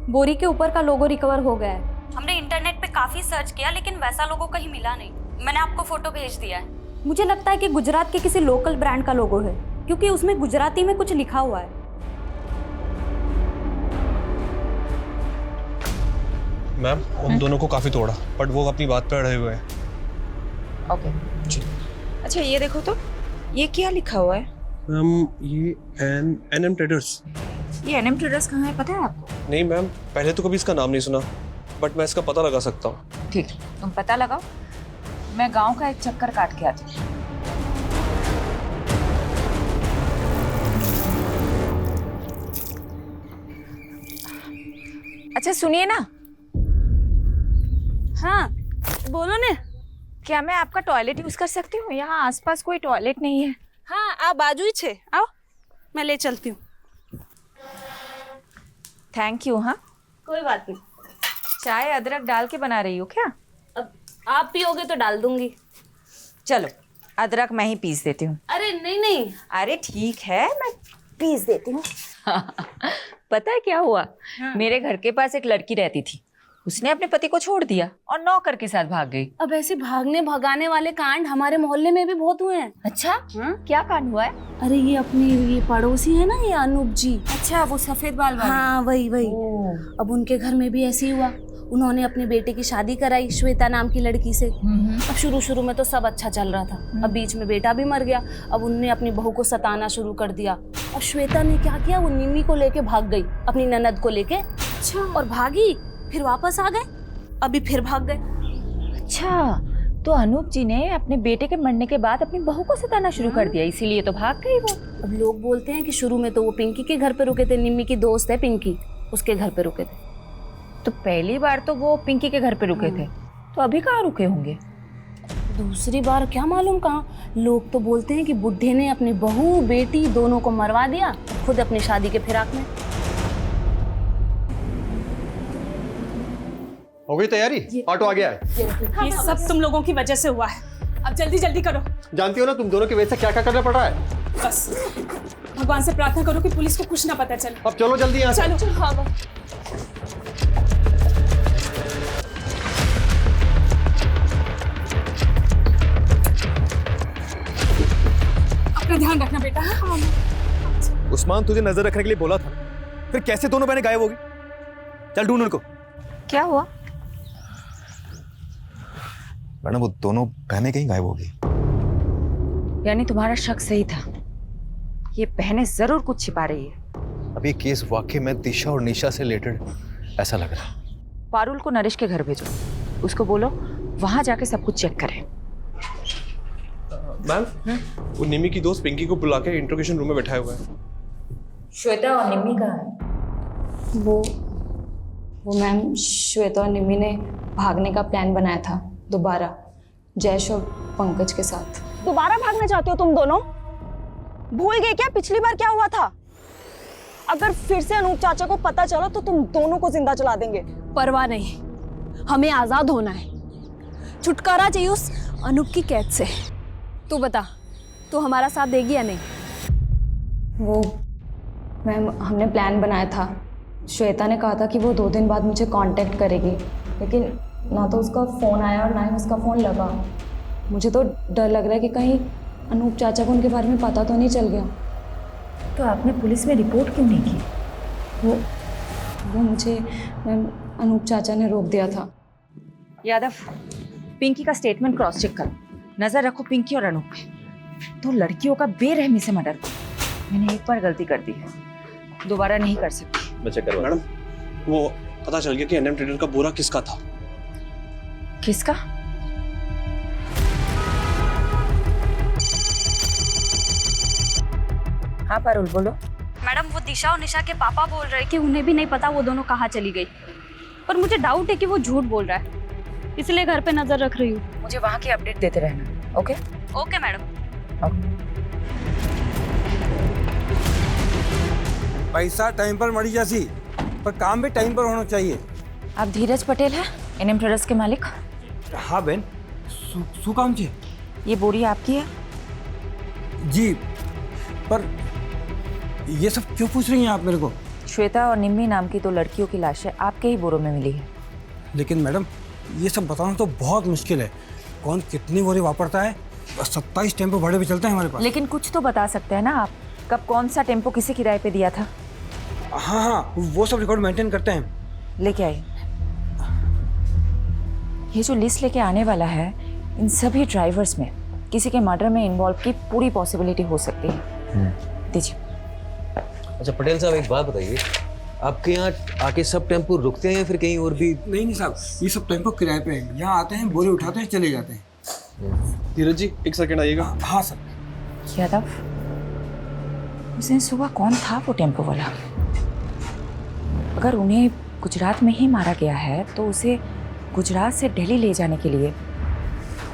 Speaker 20: बोरी के ऊपर का लोगो रिकवर हो गया है। हमने इंटरनेट पे काफी सर्च किया लेकिन वैसा लोगो कहीं मिला नहीं। मैंने आपको फोटो भेज दिया है। मुझे लगता है कि गुजरात के किसी लोकल ब्रांड का लोगो है, क्योंकि उसमें गुजराती में कुछ लिखा हुआ है।
Speaker 6: मैम, उन दोनों को काफी तोड़ा, बट वो अपनी बात पर अड़े हुए हैं।
Speaker 5: ओके जी। अच्छा ये देखो तो, ये क्या लिखा हुआ है?
Speaker 6: मैम, ये एनएम ट्रेडर्स।
Speaker 5: ये एनएम ट्रेडर्स कहाँ है, पता है आपको?
Speaker 6: नहीं मैम, पहले तो कभी इसका नाम नहीं सुना, बट मैं इसका पता लगा सकता हूँ।
Speaker 5: ठीक, तुम पता लगाओ, मैं गांव का एक चक्कर काट के आती हूँ। अच्छा सुनिए ना।
Speaker 20: हाँ बोलो ने।
Speaker 5: क्या मैं आपका टॉयलेट यूज कर सकती हूँ? यहाँ आसपास कोई टॉयलेट नहीं है।
Speaker 20: हाँ आ बाजू ही छे, आओ मैं ले चलती हूँ।
Speaker 5: Thank you. हाँ
Speaker 20: कोई बात नहीं।
Speaker 5: चाय अदरक डाल के बना रही हो क्या?
Speaker 20: अब आप पियोगे तो डाल दूंगी।
Speaker 5: चलो अदरक मैं ही पीस देती हूँ।
Speaker 20: अरे नहीं नहीं।
Speaker 5: अरे ठीक है, मैं पीस देती हूँ। पता है क्या हुआ? मेरे घर के पास एक लड़की रहती थी, उसने अपने पति को छोड़ दिया और नौकर के साथ भाग गई।
Speaker 20: अब ऐसे भागने भगाने वाले कांड हमारे मोहल्ले में भी बहुत हुए हैं।
Speaker 5: अच्छा क्या कांड हुआ है?
Speaker 20: अरे ये अपने ये पड़ोसी है ना, ये अनूप जी।
Speaker 5: अच्छा वो सफेद बाल वाले?
Speaker 20: हाँ वही वही। अब उनके घर में भी ऐसे ही हुआ। उन्होंने अपने बेटे की शादी कराई श्वेता नाम की लड़की से। अब शुरू में तो सब अच्छा चल रहा था, अब बीच में बेटा भी मर गया। अब उनने अपनी बहू को सताना शुरू कर दिया। अब श्वेता ने क्या किया, वो निम्मी को लेके भाग गई, अपनी ननद को लेके। अच्छा। और भागी, फिर वापस आ गए, अभी फिर भाग गए।
Speaker 5: अच्छा, तो अनूप जी ने अपने बेटे के मरने के बाद अपनी बहू को सताना शुरू कर दिया, इसीलिए तो भाग गई वो।
Speaker 20: अब लोग बोलते हैं कि शुरू में तो वो पिंकी के घर पे रुके थे, निम्मी की दोस्त है पिंकी, उसके घर पे रुके थे।
Speaker 5: तो पहली बार तो वो पिंकी के घर पे रुके थे, तो अभी कहाँ रुके होंगे?
Speaker 20: दूसरी बार क्या मालूम कहाँ। लोग तो बोलते हैं कि बुढ़े ने अपनी बहू बेटी दोनों को मरवा दिया, खुद अपनी शादी के फिराक में।
Speaker 16: हो गई तैयारी? ऑटो आ गया है।
Speaker 1: ये सब तुम लोगों की वजह से हुआ है। अब जल्दी जल्दी करो।
Speaker 16: जानती हो ना तुम दोनों की वजह से क्या क्या करना पड़ रहा है।
Speaker 1: बस भगवान से प्रार्थना करो कि पुलिस को कुछ ना पता चले।
Speaker 16: अब चलो जल्दी यहाँ से।
Speaker 1: चलो। हाँ अपना ध्यान रखना बेटा।
Speaker 3: उस्मान तुझे नजर रखने के लिए बोला था, फिर कैसे दोनों बहनें गायब हो गई? चल ढूंढ उनको।
Speaker 5: क्या हुआ?
Speaker 3: मैडम वो दोनों बहनें कहीं गायब हो गई।
Speaker 5: यानी तुम्हारा शक सही था, ये बहनें जरूर कुछ छिपा रही है।
Speaker 3: अब ये केस वाकई में दिशा और निशा से रिलेटेड ऐसा लग रहा है।
Speaker 5: पारुल को नरेश के घर भेजो, उसको बोलो वहां जाके सब कुछ चेक करे।
Speaker 6: मैम, वो निम्मी की दोस्त पिंकी को बुला के इंट्रोगेशन रूम में बैठाया हुआ है।
Speaker 5: श्वेता और निम्मी कहाँ है?
Speaker 4: वो मैम, श्वेता और निम्मी ने भागने का प्लान बनाया था दोबारा, जयेश और पंकज के साथ।
Speaker 1: दोबारा भागना चाहते हो तुम दोनों? भूल गए क्या पिछली बार क्या हुआ था? अगर फिर से अनूप चाचा को पता चला तो तुम दोनों को जिंदा जला देंगे। परवाह नहीं, हमें आजाद होना है, छुटकारा चाहिए उस अनूप की कैद से। तू बता, तू हमारा साथ देगी या नहीं?
Speaker 4: वो मैम, हमने प्लान बनाया था, श्वेता ने कहा था कि वो 2 दिन बाद मुझे कांटेक्ट करेगी, लेकिन ना तो उसका फ़ोन आया और ना ही उसका फ़ोन लगा। मुझे तो डर लग रहा है कि कहीं अनूप चाचा को उनके बारे में पता तो नहीं चल गया।
Speaker 5: तो आपने पुलिस में रिपोर्ट क्यों नहीं की?
Speaker 4: वो मुझे मैम
Speaker 5: अनूप चाचा ने रोक दिया था। यादव, पिंकी का स्टेटमेंट क्रॉस चेक करो। नजर रखो पिंकी और अनूप पे। तो लड़कियों का बेरहमी से मर्डर। मैंने एक बार गलती कर दी है, दोबारा नहीं कर सकती।
Speaker 3: मैं चेक करवा।
Speaker 6: मैडम, वो पता चल गया कि एनएम ट्रेडर का बोरा किसका था।
Speaker 5: किसका? हाँ पारुल, बोलो।
Speaker 17: मैडम, वो दिशा और निशा के पापा बोल रहे कि उन्हें भी नहीं पता वो दोनों कहाँ चली गई, पर मुझे डाउट है कि वो झूठ बोल रहा है, इसलिए घर पे नजर रख रही हूँ।
Speaker 5: मुझे वहाँ की अपडेट देते रहना। Okay
Speaker 17: okay madam.
Speaker 14: पैसा टाइम पर मरी जासी, पर काम भी टाइम पर होना चाहिए।
Speaker 5: आप धीरज पटेल हैं, एनएम ट्रेडर्स के मालिक?
Speaker 14: हाँ बहन, शू काम छे?
Speaker 5: ये बोरी आपकी है?
Speaker 14: जी, पर ये सब क्यों पूछ रही हैं आप मेरे को?
Speaker 5: श्वेता और निम्मी नाम की 2 लड़कियों की लाशें आपके ही बोरों में मिली है।
Speaker 14: लेकिन मैडम, ये सब बताना तो बहुत मुश्किल है। कौन कितनी बोरी वापरता है? 27 टेम्पो भाड़े पे चलता है हमारे पास।
Speaker 5: लेकिन कुछ तो बता सकते हैं ना आप, कब कौन सा टेम्पो किसे किराए पे दिया था?
Speaker 14: हाँ हाँ, वो सब रिकॉर्ड मेंटेन करते हैं।
Speaker 5: लेके आइए। ये जो लिस्ट लेके आने वाला है, इन सभी ड्राइवर्स में किसी के मर्डर में इन्वॉल्व की पूरी पॉसिबिलिटी हो सकती है। दीजिए।
Speaker 8: अच्छा पटेल साहब, एक बात बताइए, आपके यहाँ आके सब टेम्पो रुकते हैं या फिर कहीं और भी?
Speaker 14: नहीं साहब, ये सब टेम्पो किराए पे हैं। यहाँ आते हैं, बोरे उठाते हैं, चले जाते हैं।
Speaker 6: धीरज जी, एक सेकंड आइएगा।
Speaker 14: हाँ सर।
Speaker 5: यादव, उस दिन सुबह कौन था वो टेम्पो वाला? अगर उन्हें गुजरात में ही मारा गया है तो उसे गुजरात से दिल्ली ले जाने के लिए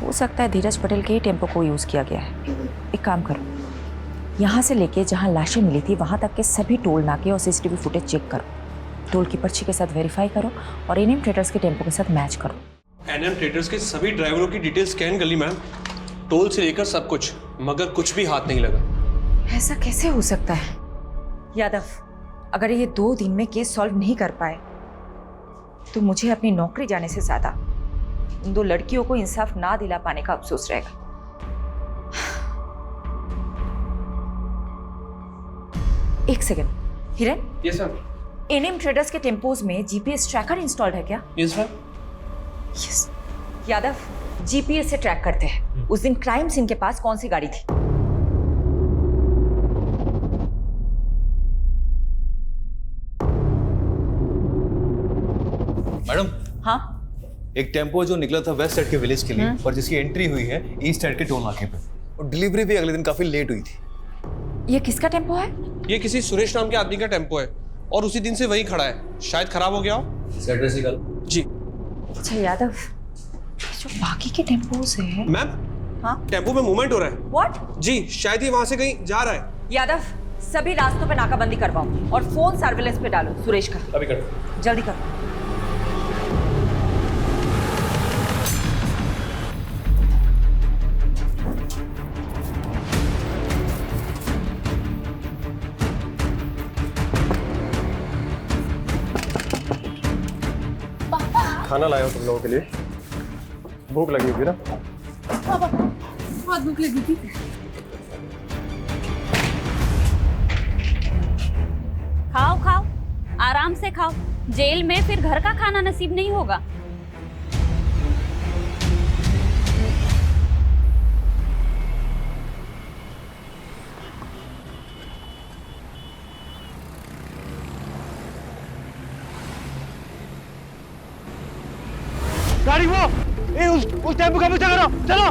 Speaker 5: हो सकता है धीरज पटेल के ही टेम्पो को यूज़ किया गया है। एक काम करो, यहाँ से लेके जहाँ लाशें मिली थी वहाँ तक के सभी टोल नाके और सीसीटीवी फुटेज चेक करो, टोल की पर्ची के साथ वेरीफाई करो और एनएम ट्रेडर्स के टेम्पो के साथ मैच करो।
Speaker 6: एनएम ट्रेडर्स के सभी ड्राइवरों की डिटेल स्कैन कर ली मैम, टोल से लेकर सब कुछ, मगर कुछ भी हाथ नहीं लगा।
Speaker 5: ऐसा कैसे हो सकता है? यादव, अगर ये 2 दिन में केस सॉल्व नहीं कर पाए तो मुझे अपनी नौकरी जाने से ज्यादा उन 2 लड़कियों को इंसाफ ना दिला पाने का अफसोस रहेगा। एक सेकंड, हिरन।
Speaker 6: Yes sir.
Speaker 5: एनएम ट्रेडर्स के टेम्पोज में जीपीएस ट्रैकर इंस्टॉल्ड है क्या?
Speaker 6: Yes sir.
Speaker 5: Yes. Yadav, GPS से ट्रैक करते हैं उस दिन क्राइम सीन के पास कौन सी गाड़ी थी।
Speaker 3: मैडम।
Speaker 5: हाँ,
Speaker 3: एक टेम्पो जो निकला था वेस्ट साइड के विलेज के लिए और जिसकी एंट्री हुई है ईस्ट साइड के टोल नाके पे, और डिलीवरी भी अगले दिन काफी लेट हुई थी।
Speaker 5: ये किसका टेम्पो है?
Speaker 6: ये किसी सुरेश नाम के आदमी का टेम्पो है और उसी दिन से वही खड़ा है, शायद खराब हो गया हो। जी।
Speaker 5: अच्छा यादव, जो बाकी के टेम्पोज है।
Speaker 6: मैम,
Speaker 5: हाँ,
Speaker 6: टेम्पो में मूवमेंट हो रहा है।
Speaker 5: व्हाट?
Speaker 6: जी, शायद ये वहां से कहीं जा रहा है।
Speaker 5: यादव, सभी रास्तों पे नाकाबंदी करवाओ और फोन सर्विलेंस पे डालो सुरेश का।
Speaker 3: अभी करो।
Speaker 5: जल्दी करो।
Speaker 16: खाना लाया हूँ तुम लोगों के लिए, भूख लगी होगी ना?
Speaker 20: पापा, बहुत भूख लगी थी।
Speaker 17: खाओ खाओ, आराम से खाओ, जेल में फिर घर का खाना नसीब नहीं होगा।
Speaker 11: गाड़ी वो, उस टेम्पो का पीछा करो, चलो।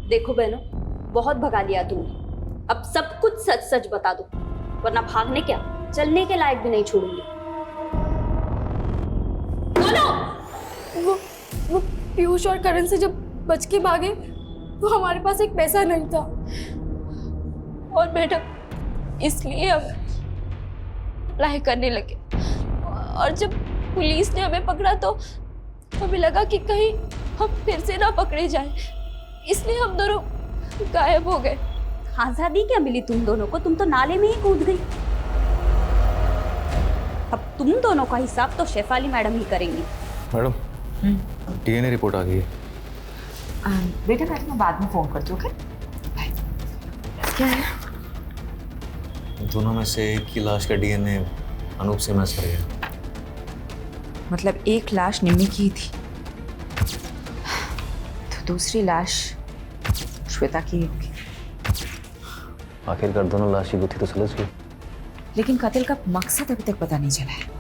Speaker 4: देखो बहनों, बहुत भगा लिया तुमने, अब सब कुछ सच सच बता दो, वरना भागने क्या चलने के लायक भी नहीं छोड़ूंगी। बोलो।
Speaker 20: वो पीयूष और करण से जब बच के भागे तो हमारे पास एक पैसा नहीं था,
Speaker 4: और मैडम इसलिए हम अप्लाई करने लगे, और जब पुलिस ने हमें पकड़ा तो हमें लगा कि कहीं हम फिर से ना पकड़े जाएं, इसलिए हम दोनों गायब हो गए। आजादी क्या मिली तुम दोनों को, तुम तो नाले में ही कूद गई। अब
Speaker 20: तुम दोनों का हिसाब तो शेफाली मैडम ही करेंगी।
Speaker 3: मैडम डीएनए रिपोर्ट आ गई है।
Speaker 5: बेटा मैं तुम्हें बाद में फ़ोन करती हूँ, ओके? बाय। क्या है?
Speaker 3: दोनों में से एक की लाश का डीएनए अनूप से मैच कर गया।
Speaker 5: मतलब एक लाश निम्मी की ही थी, तो दूसरी लाश श्वेता की होगी।
Speaker 8: आखिरकार दोनों लाश की गुत्थी तो सुलझ गई,
Speaker 5: लेकिन कत्ल का मकसद अभी तक पता नहीं चला है।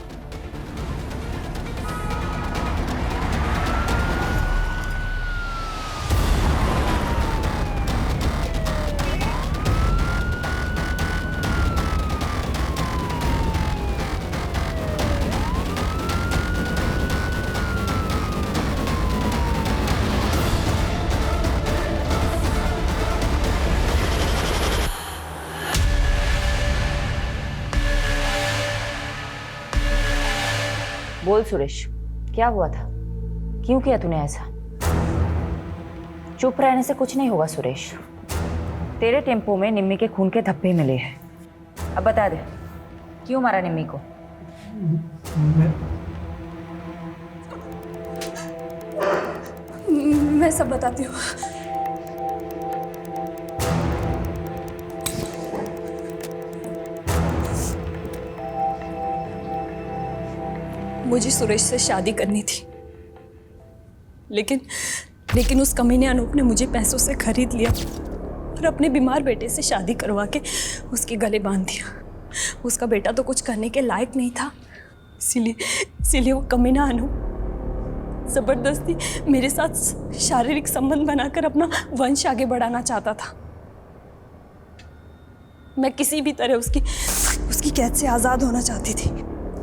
Speaker 5: बोल सुरेश, क्या हुआ था? क्यों किया तूने ऐसा? चुप रहने से कुछ नहीं होगा सुरेश। तेरे टेम्पो में निम्मी के खून के धब्बे मिले हैं। अब बता दे, क्यों मारा निम्मी को?
Speaker 4: मैं सब बताती हूँ। मुझे सुरेश से शादी करनी थी, लेकिन उस कमीने अनूप ने मुझे पैसों से खरीद लिया और अपने बीमार बेटे से शादी करवा के उसके गले बांध दिया। उसका बेटा तो कुछ करने के लायक नहीं था, इसीलिए वो कमीना अनूप जबरदस्ती मेरे साथ शारीरिक संबंध बनाकर अपना वंश आगे बढ़ाना चाहता था। मैं किसी भी तरह उसकी कैद से आज़ाद होना चाहती थी।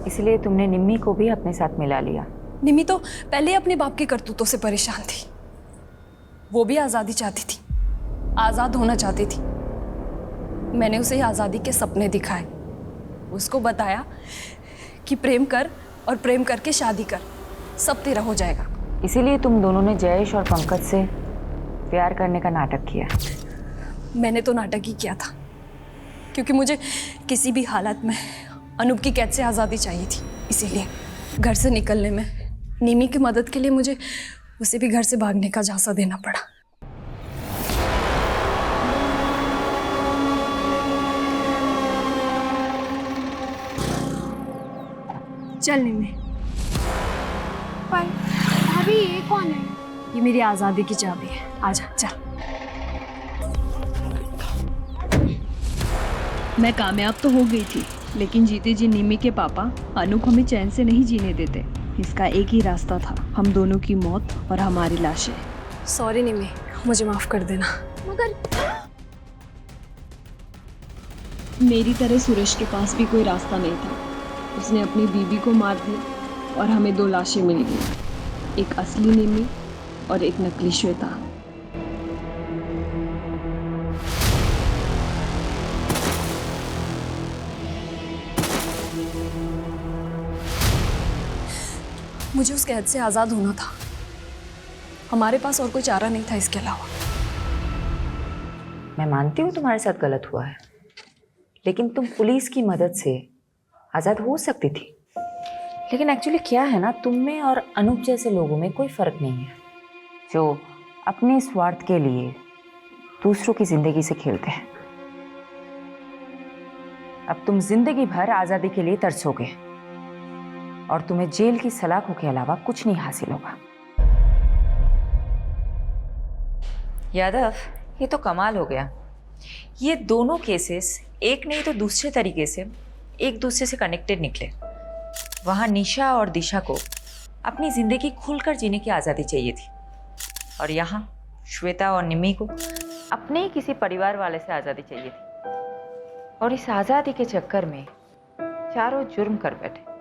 Speaker 5: इसलिए तुमने निम्मी को भी अपने साथ मिला लिया?
Speaker 4: निम्मी तो पहले अपने बाप के करतूतों से परेशान थी। वो भी आज़ादी चाहती थी, आज़ाद होना चाहती थी। मैंने उसे आज़ादी के सपने दिखाए, उसको बताया कि प्रेम कर और प्रेम करके शादी कर, सब तेरा हो जाएगा।
Speaker 5: इसीलिए तुम दोनों ने जयेश और पंकज से प्यार करने का नाटक किया?
Speaker 4: मैंने तो नाटक ही किया था, क्योंकि मुझे किसी भी हालत में अनूप की कैद से आज़ादी चाहिए थी। इसीलिए घर से निकलने में निमी की मदद के लिए मुझे उसे भी घर से भागने का झांसा देना पड़ा। चल निमी।
Speaker 9: पर भाभी ये कौन है?
Speaker 4: ये मेरी आज़ादी की चाबी है, आजा चल।
Speaker 10: मैं कामयाब तो हो गई थी, लेकिन जीते जी निमी के पापा अनूप हमें चैन से नहीं जीने देते। इसका एक ही रास्ता था, हम दोनों की मौत और हमारी लाशें।
Speaker 4: सॉरी निमी, मुझे माफ कर देना।
Speaker 9: मगर
Speaker 10: मेरी तरह सुरेश के पास भी कोई रास्ता नहीं था। उसने अपनी बीवी को मार दिया और हमें 2 लाशें मिल गई, एक असली निमी और एक नकली श्वेता।
Speaker 4: मुझे उस कैद से आज़ाद होना था, हमारे पास और कोई चारा नहीं था इसके अलावा।
Speaker 5: मैं मानती हूँ तुम्हारे साथ गलत हुआ है, लेकिन तुम पुलिस की मदद से आज़ाद हो सकती थी। लेकिन एक्चुअली क्या है ना, तुम में और अनूप जैसे लोगों में कोई फ़र्क नहीं है, जो अपने स्वार्थ के लिए दूसरों की ज़िंदगी से खेलते हैं। अब तुम जिंदगी भर आज़ादी के लिए तरसोगे और तुम्हें जेल की सलाखों के अलावा कुछ नहीं हासिल होगा। यादव, ये तो कमाल हो गया। ये दोनों केसेस एक नहीं तो दूसरे तरीके से एक दूसरे से कनेक्टेड निकले। वहाँ निशा और दिशा को अपनी ज़िंदगी खुलकर जीने की आज़ादी चाहिए थी, और यहाँ श्वेता और निमी को अपने ही किसी परिवार वाले से आज़ादी चाहिए थी, और इस आज़ादी के चक्कर में चारों जुर्म कर बैठे।